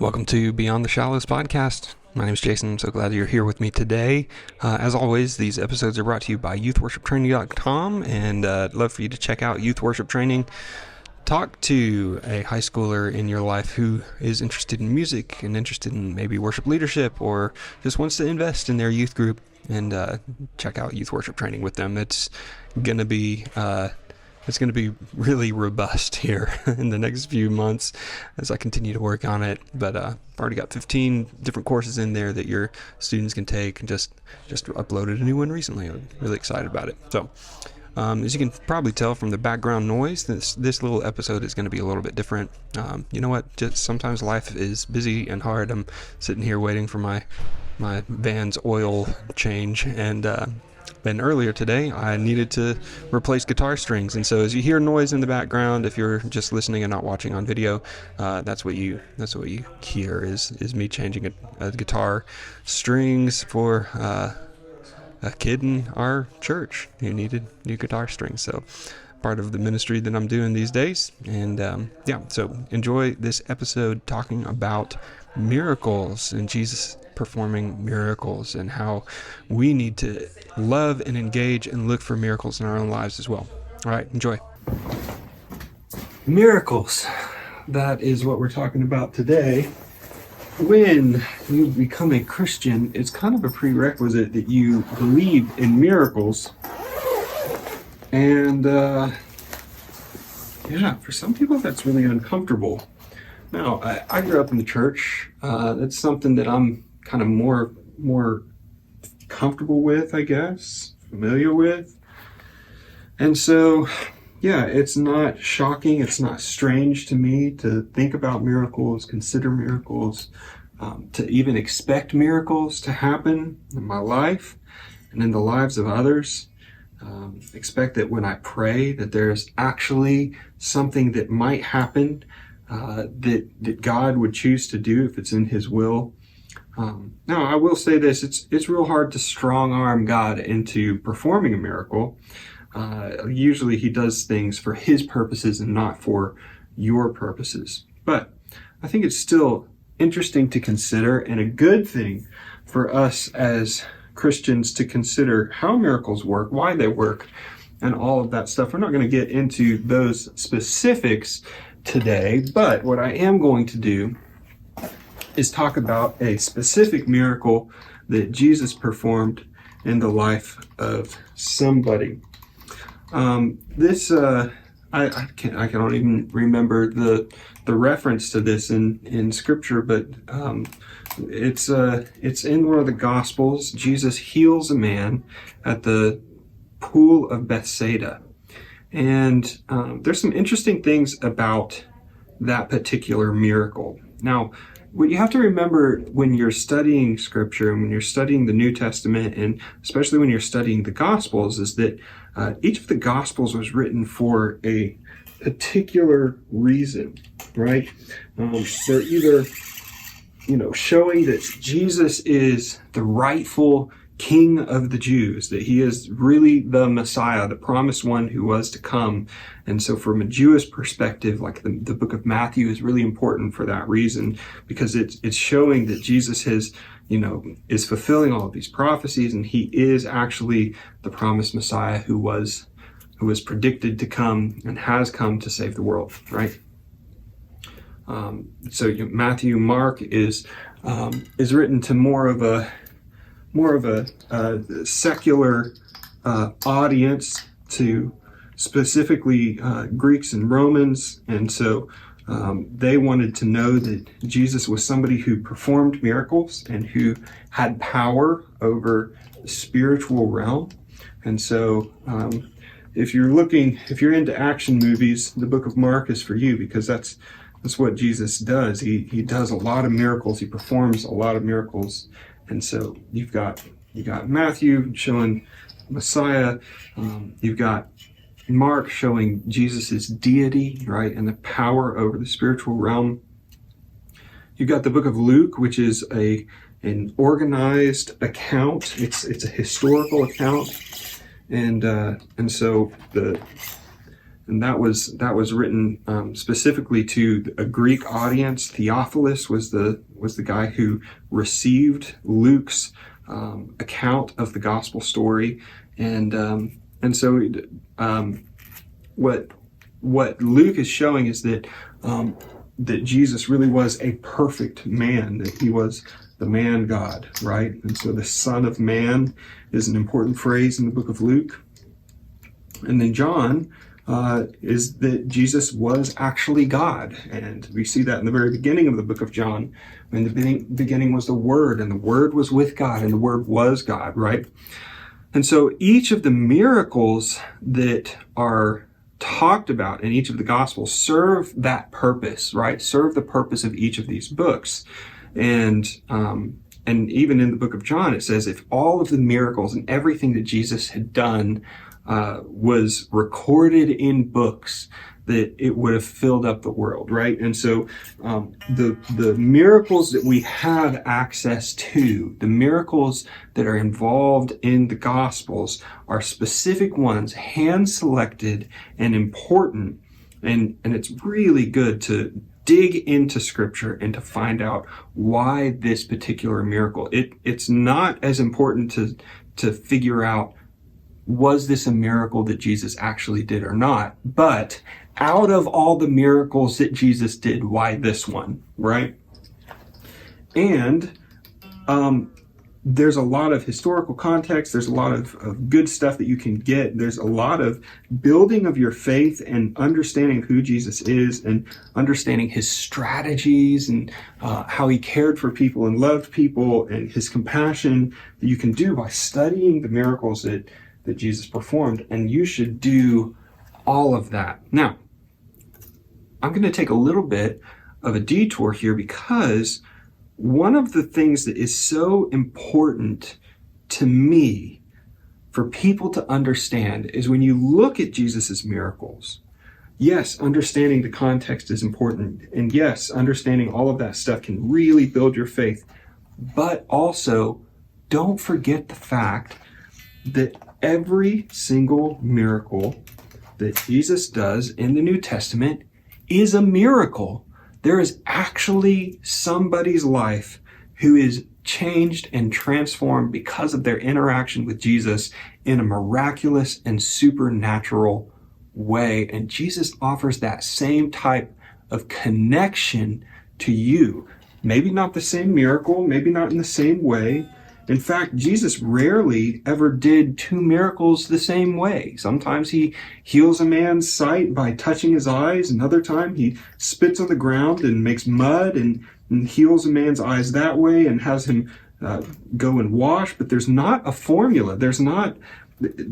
Welcome to Beyond the Shallows podcast. My name is Jason. I'm so glad you're here with me today. As always, these episodes are brought to you by youthworshiptraining.com, and I'd love for you to check out Youth Worship Training. Talk to a high schooler in your life who is interested in music and interested in maybe worship leadership, or just wants to invest in their youth group, and check out Youth Worship Training with them. It's gonna be really robust here in the next few months as I continue to work on it. But I've already got 15 different courses in there that your students can take, and just uploaded a new one recently. I'm really excited about it. So as you can probably tell from the background noise, this little episode is going to be a little bit different. You know what? Just sometimes life is busy and hard. I'm sitting here waiting for my van's oil change, and earlier today I needed to replace guitar strings, and so as you hear noise in the background, if you're just listening and not watching on video, that's what you hear is me changing a guitar strings for a kid in our church who needed new guitar strings. So part of the ministry that I'm doing these days. And so enjoy this episode talking about miracles and Jesus performing miracles, and how we need to love and engage and look for miracles in our own lives as well. All right, enjoy. Miracles. That is what we're talking about today. When you become a Christian, it's kind of a prerequisite that you believe in miracles. And for some people that's really uncomfortable. Now, I grew up in the church. That's something that I'm kind of more comfortable with, I guess, familiar with. And so, it's not shocking, it's not strange to me to think about miracles, consider miracles, to even expect miracles to happen in my life and in the lives of others. Expect that when I pray that there's actually something that might happen that God would choose to do if it's in His will. Now, I will say this, it's real hard to strong arm God into performing a miracle. Usually He does things for His purposes and not for your purposes. But I think it's still interesting to consider, and a good thing for us as Christians to consider how miracles work, why they work, and all of that stuff. We're not going to get into those specifics today, but what I am going to do is talk about a specific miracle that Jesus performed in the life of somebody. I cannot even remember the reference to this in Scripture, but it's in one of the Gospels. Jesus heals a man at the pool of Bethsaida, and there's some interesting things about that particular miracle. Now, what you have to remember when you're studying Scripture and when you're studying the New Testament, and especially when you're studying the Gospels, is that each of the Gospels was written for a particular reason, right? They're either, showing that Jesus is the rightful King of the Jews, that He is really the Messiah, the promised one who was to come. And so from a Jewish perspective, like the book of Matthew is really important for that reason, because it's showing that Jesus is fulfilling all of these prophecies, and He is actually the promised Messiah who was predicted to come and has come to save the world, right? Matthew, Mark is written to more of a secular audience, to specifically Greeks and Romans, and so they wanted to know that Jesus was somebody who performed miracles and who had power over the spiritual realm. And so if you're into action movies, the book of Mark is for you, because that's what Jesus does. He does a lot of miracles. He performs a lot of miracles. And so you've got Matthew showing Messiah. You've got Mark showing Jesus' deity, right, and the power over the spiritual realm. You've got the book of Luke, which is an organized account. It's a historical account, and so and that was written specifically to a Greek audience. Theophilus was the guy who received Luke's account of the gospel story, and so what Luke is showing is that that Jesus really was a perfect man, that he was the man God, right? And so the Son of Man is an important phrase in the book of Luke. And then John is that Jesus was actually God. And we see that in the very beginning of the book of John. In the beginning was the Word, and the Word was with God, and the Word was God, right? And so each of the miracles that are talked about in each of the Gospels serve that purpose, right? Serve the purpose of each of these books. And even in the book of John, it says if all of the miracles and everything that Jesus had done was recorded in books, that it would have filled up the world, right? And so the miracles that we have access to, the miracles that are involved in the Gospels, are specific ones, hand-selected and important. And it's really good to dig into Scripture and to find out why this particular miracle. It's not as important to figure out, was this a miracle that Jesus actually did or not? But out of all the miracles that Jesus did, why this one, right? And there's a lot of historical context. There's a lot of good stuff that you can get. There's a lot of building of your faith and understanding who Jesus is and understanding his strategies and how he cared for people and loved people and his compassion that you can do by studying the miracles that Jesus performed. And you should do all of that. Now, I'm going to take a little bit of a detour here, because one of the things that is so important to me for people to understand is when you look at Jesus's miracles, yes, understanding the context is important. And yes, understanding all of that stuff can really build your faith. But also, don't forget the fact that every single miracle that Jesus does in the New Testament is a miracle. There is actually somebody's life who is changed and transformed because of their interaction with Jesus in a miraculous and supernatural way. And Jesus offers that same type of connection to you. Maybe not the same miracle, maybe not in the same way. In fact, Jesus rarely ever did two miracles the same way. Sometimes he heals a man's sight by touching his eyes. Another time he spits on the ground and makes mud and heals a man's eyes that way and has him go and wash. But there's not a formula.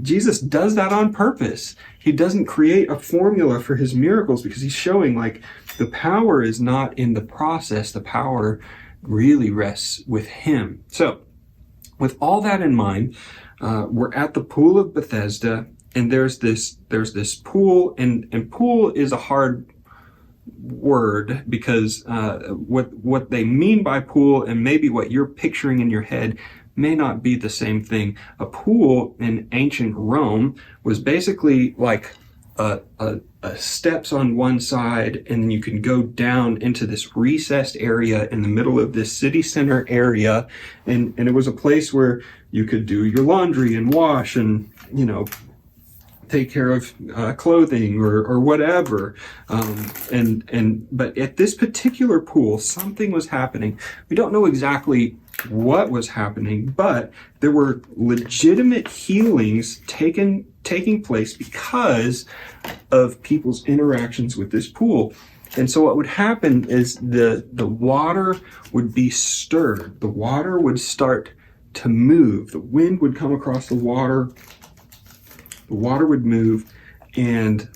Jesus does that on purpose. He doesn't create a formula for his miracles because he's showing like the power is not in the process. The power really rests with him. So, with all that in mind, we're at the Pool of Bethesda, and there's this pool, and pool is a hard word because what they mean by pool and maybe what you're picturing in your head may not be the same thing. A pool in ancient Rome was basically like a steps on one side, and then you can go down into this recessed area in the middle of this city center area, and it was a place where you could do your laundry and wash and take care of clothing or whatever. But at this particular pool, something was happening. We don't know exactly what was happening, but there were legitimate healings taking place because of people's interactions with this pool. And so what would happen is the water would be stirred. The water would start to move. The wind would come across the water would move, and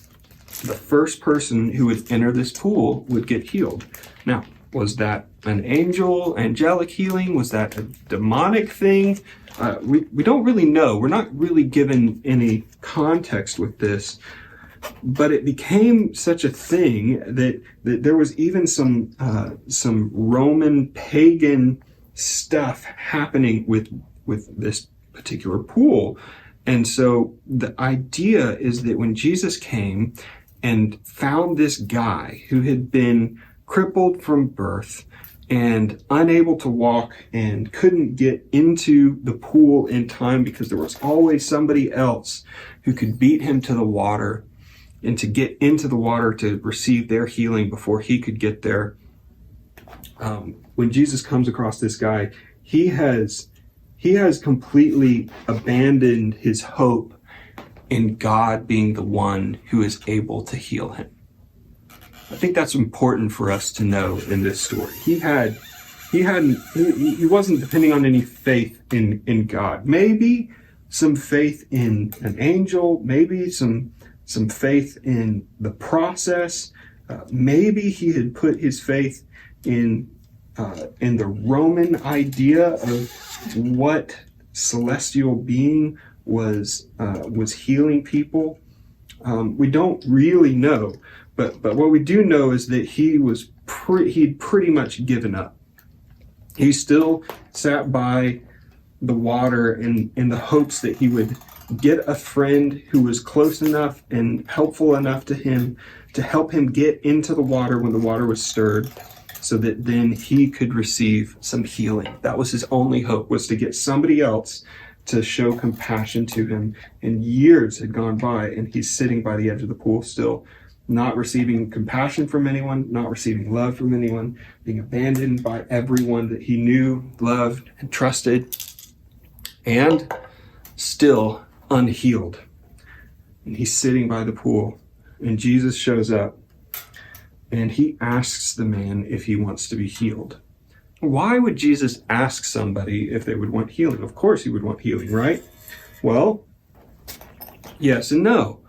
the first person who would enter this pool would get healed. Now, was that an angelic healing? Was that a demonic thing? We don't really know. We're not really given any context with this, but it became such a thing that there was even some Roman pagan stuff happening with this particular pool. And so the idea is that when Jesus came, and found this guy who had been crippled from birth and unable to walk and couldn't get into the pool in time because there was always somebody else who could beat him to the water and to get into the water to receive their healing before he could get there. When Jesus comes across this guy, he has completely abandoned his hope in God being the one who is able to heal him. I think that's important for us to know in this story. He wasn't depending on any faith in God. Maybe some faith in an angel, maybe some faith in the process. Maybe he had put his faith in the Roman idea of what celestial being was healing people. We don't really know, but what we do know is that he'd pretty much given up. He still sat by the water in the hopes that he would get a friend who was close enough and helpful enough to him to help him get into the water when the water was stirred, so that then he could receive some healing. That was his only hope, was to get somebody else to show compassion to him. And years had gone by, and he's sitting by the edge of the pool still, not receiving compassion from anyone, not receiving love from anyone, being abandoned by everyone that he knew, loved, and trusted, and still unhealed. And he's sitting by the pool, and Jesus shows up, and he asks the man if he wants to be healed. Why would Jesus ask somebody if they would want healing? Of course he would want healing, right? Well, yes and no.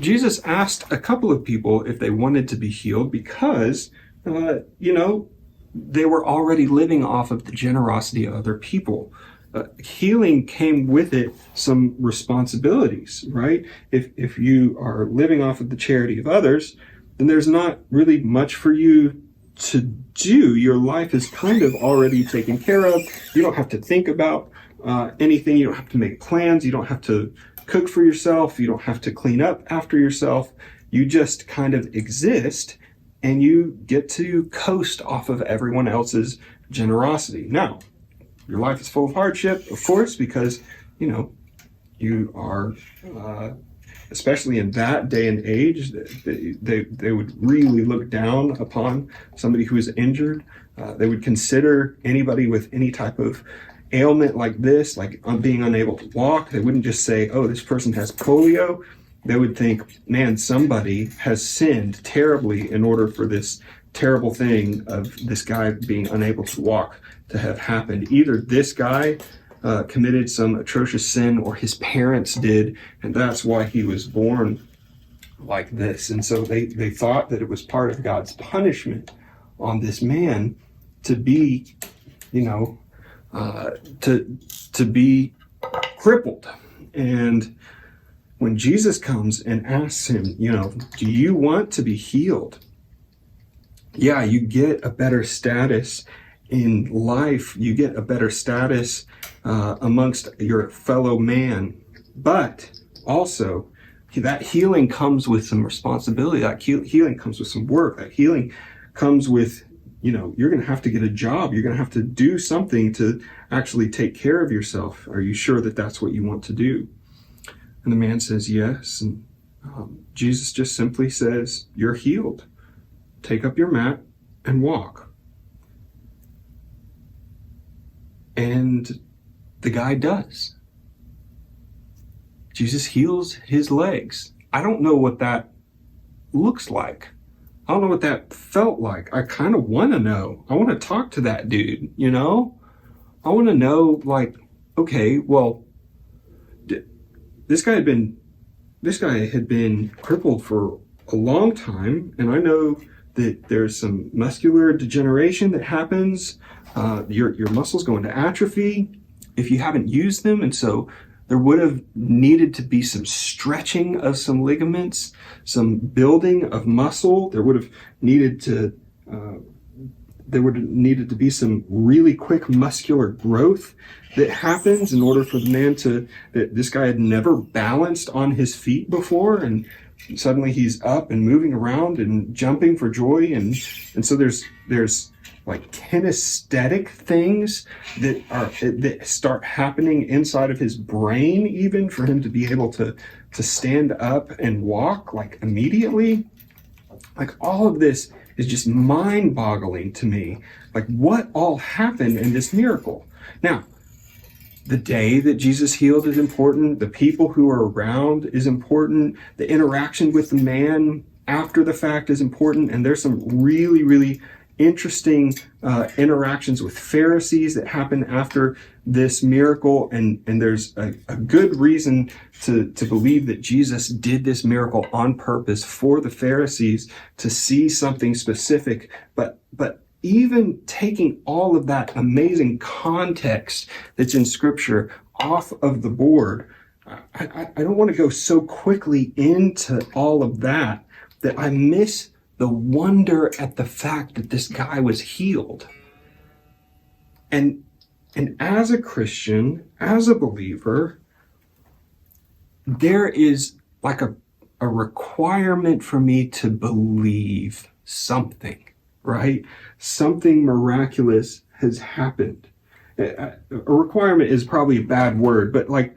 Jesus asked a couple of people if they wanted to be healed because, they were already living off of the generosity of other people. Healing came with it some responsibilities, right? If you are living off of the charity of others, then there's not really much for you to do. Your life is kind of already taken care of. You don't have to think about anything. You don't have to make plans. You don't have to cook for yourself. You don't have to clean up after yourself. You just kind of exist, and you get to coast off of everyone else's generosity. Now, your life is full of hardship, of course, because, you are, especially in that day and age, they would really look down upon somebody who is injured. They would consider anybody with any type of ailment like this, like being unable to walk. They wouldn't just say, oh, this person has polio. They would think, man, somebody has sinned terribly in order for this terrible thing of this guy being unable to walk to have happened. Either this guy committed some atrocious sin, or his parents did, and that's why he was born like this. And so they thought that it was part of God's punishment on this man to be, to be crippled. And when Jesus comes and asks him, do you want to be healed? Yeah, you get a better status in life. You get a better status amongst your fellow man. But also, that healing comes with some responsibility. That healing comes with some work. That healing comes with, you're going to have to get a job. You're going to have to do something to actually take care of yourself. Are you sure that that's what you want to do? And the man says yes. And Jesus just simply says, you're healed. Take up your mat and walk. And the guy does. Jesus heals his legs. I don't know what that looks like. I don't know what that felt like. I kind of want to know. I want to talk to that dude, I want to know, okay, well, this guy had been crippled for a long time, and I know that there's some muscular degeneration that happens. Your muscles go into atrophy if you haven't used them, and so there would have needed to be some stretching of some ligaments, some building of muscle. There would have needed to be some really quick muscular growth that happens in order for the man that this guy had never balanced on his feet before, and suddenly he's up and moving around and jumping for joy. And so there's like kinesthetic things that start happening inside of his brain, even for him to be able to stand up and walk like immediately. Like all of this is just mind-boggling to me. Like what all happened in this miracle. Now, the day that Jesus healed is important. The people who are around is important. The interaction with the man after the fact is important. And there's some really, really interesting interactions with Pharisees that happen after this miracle. And there's a good reason to believe that Jesus did this miracle on purpose for the Pharisees to see something specific. But even taking all of that amazing context that's in Scripture off of the board, I don't want to go so quickly into all of that I miss the wonder at the fact that this guy was healed. And as a Christian, as a believer, there is like a requirement for me to believe something, right? Something miraculous has happened. A requirement is probably a bad word, but like,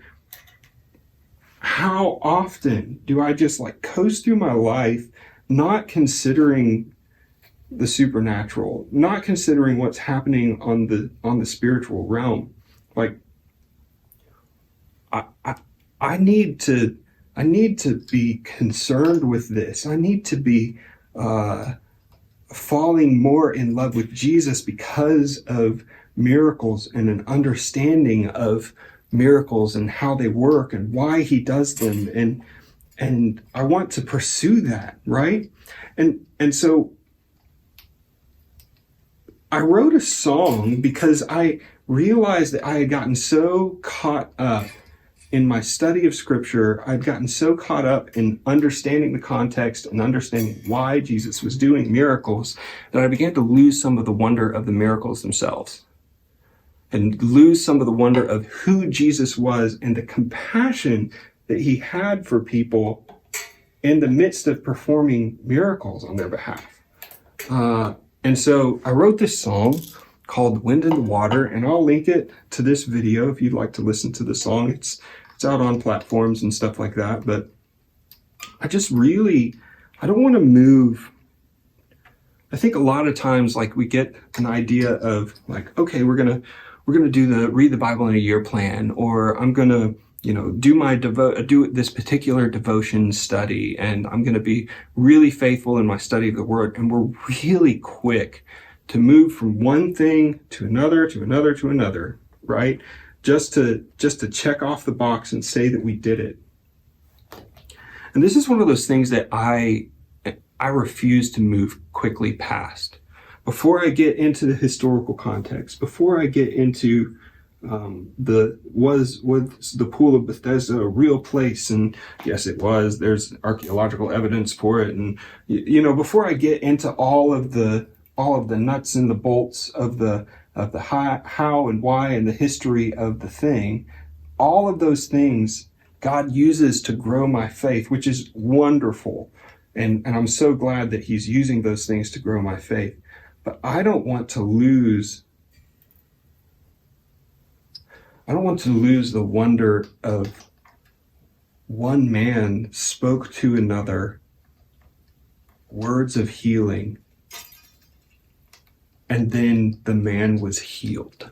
how often do I just like coast through my life not considering the supernatural, not considering what's happening on the spiritual realm? Like, I need to be concerned with this. I need to be falling more in love with Jesus because of miracles and an understanding of miracles and how they work and why he does them. And I want to pursue that, right? And so I wrote a song because I realized that I had gotten so caught up in my study of Scripture. I'd gotten so caught up in understanding the context and understanding why Jesus was doing miracles that I began to lose some of the wonder of the miracles themselves and lose some of the wonder of who Jesus was and the compassion that he had for people in the midst of performing miracles on their behalf. And so I wrote this song called Wind in the Water, and I'll link it to this video if you'd like to listen to the song. It's out on platforms and stuff like that, but I don't want to move. I think a lot of times, like, we get an idea of like, okay, we're gonna read the Bible in a year plan, or I'm gonna do this particular devotion study, and I'm going to be really faithful in my study of the Word. And we're really quick to move from one thing to another, to another, to another, right? Just to check off the box and say that we did it. And this is one of those things that I refuse to move quickly past. Before I get into the historical context, before I get into was the pool of Bethesda a real place? And yes, it was. There's archaeological evidence for it. And before I get into all of the nuts and the bolts of the how and why and the history of the thing, all of those things God uses to grow my faith, which is wonderful. And I'm so glad that he's using those things to grow my faith. But I don't want to lose the wonder of one man spoke to another words of healing, and then the man was healed.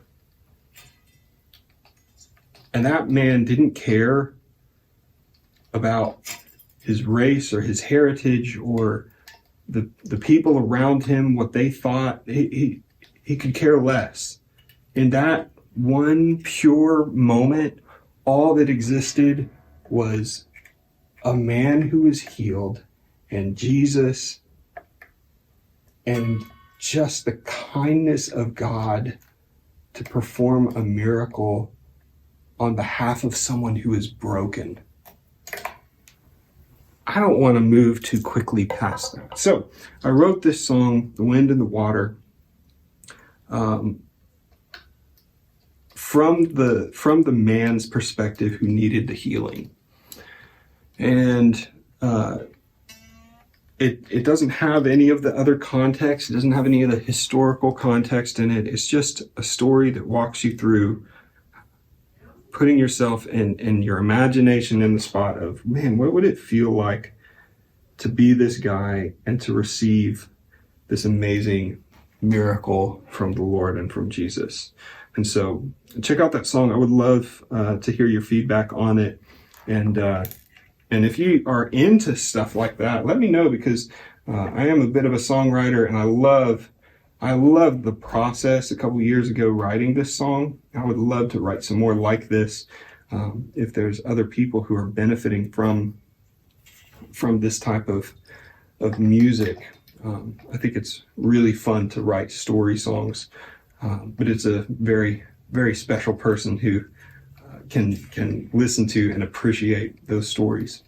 And that man didn't care about his race or his heritage or the people around him, what they thought. He could care less. In that one pure moment, all that existed was a man who was healed and Jesus and just the kindness of God to perform a miracle on behalf of someone who is broken. I don't want to move too quickly past that. So I wrote this song, The Wind and the Water, from the man's perspective who needed the healing. And it doesn't have any of the other context. It doesn't have any of the historical context in it. It's just a story that walks you through putting yourself in your imagination in the spot of, man, what would it feel like to be this guy and to receive this amazing miracle from the Lord and from Jesus. And so check out that song. I would love to hear your feedback on it. And if you are into stuff like that, let me know, because I am a bit of a songwriter, and I love the process a couple years ago writing this song. I would love to write some more like this. If there's other people who are benefiting from this type of music, I think it's really fun to write story songs. But it's a very, very special person who can listen to and appreciate those stories.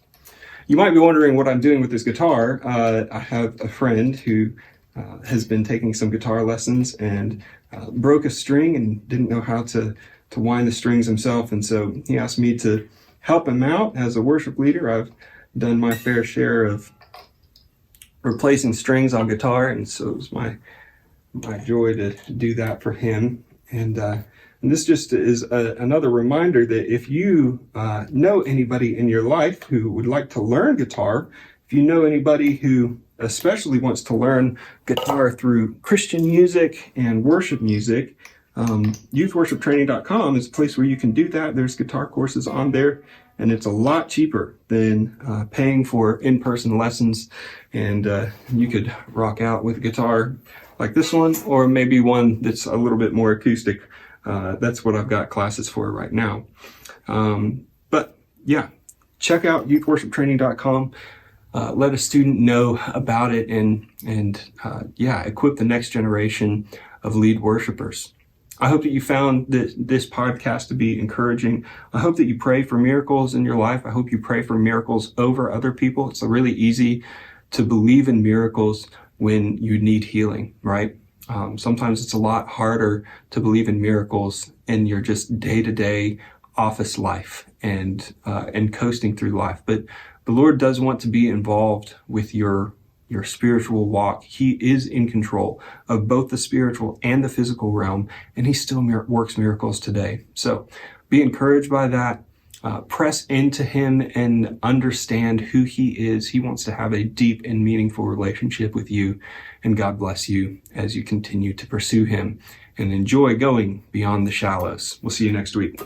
You might be wondering what I'm doing with this guitar. I have a friend who has been taking some guitar lessons and broke a string and didn't know how to wind the strings himself. And so he asked me to help him out as a worship leader. I've done my fair share of replacing strings on guitar, and so it was my joy to do that for him. And this just is another reminder that if you know anybody in your life who would like to learn guitar, if you know anybody who especially wants to learn guitar through Christian music and worship music, youthworshiptraining.com is a place where you can do that. There's guitar courses on there, and it's a lot cheaper than paying for in-person lessons. And you could rock out with a guitar like this one, or maybe one that's a little bit more acoustic. That's what I've got classes for right now. But yeah, check out youthworshiptraining.com. Let a student know about it, and equip the next generation of lead worshipers. I hope that you found this podcast to be encouraging. I hope that you pray for miracles in your life. I hope you pray for miracles over other people. It's really easy to believe in miracles when you need healing, right? Sometimes it's a lot harder to believe in miracles in your just day-to-day office life and coasting through life. But the Lord does want to be involved with your spiritual walk. He is in control of both the spiritual and the physical realm, and he still works miracles today. So be encouraged by that. Press into him and understand who he is. He wants to have a deep and meaningful relationship with you, and God bless you as you continue to pursue him and enjoy going beyond the shallows. We'll see you next week.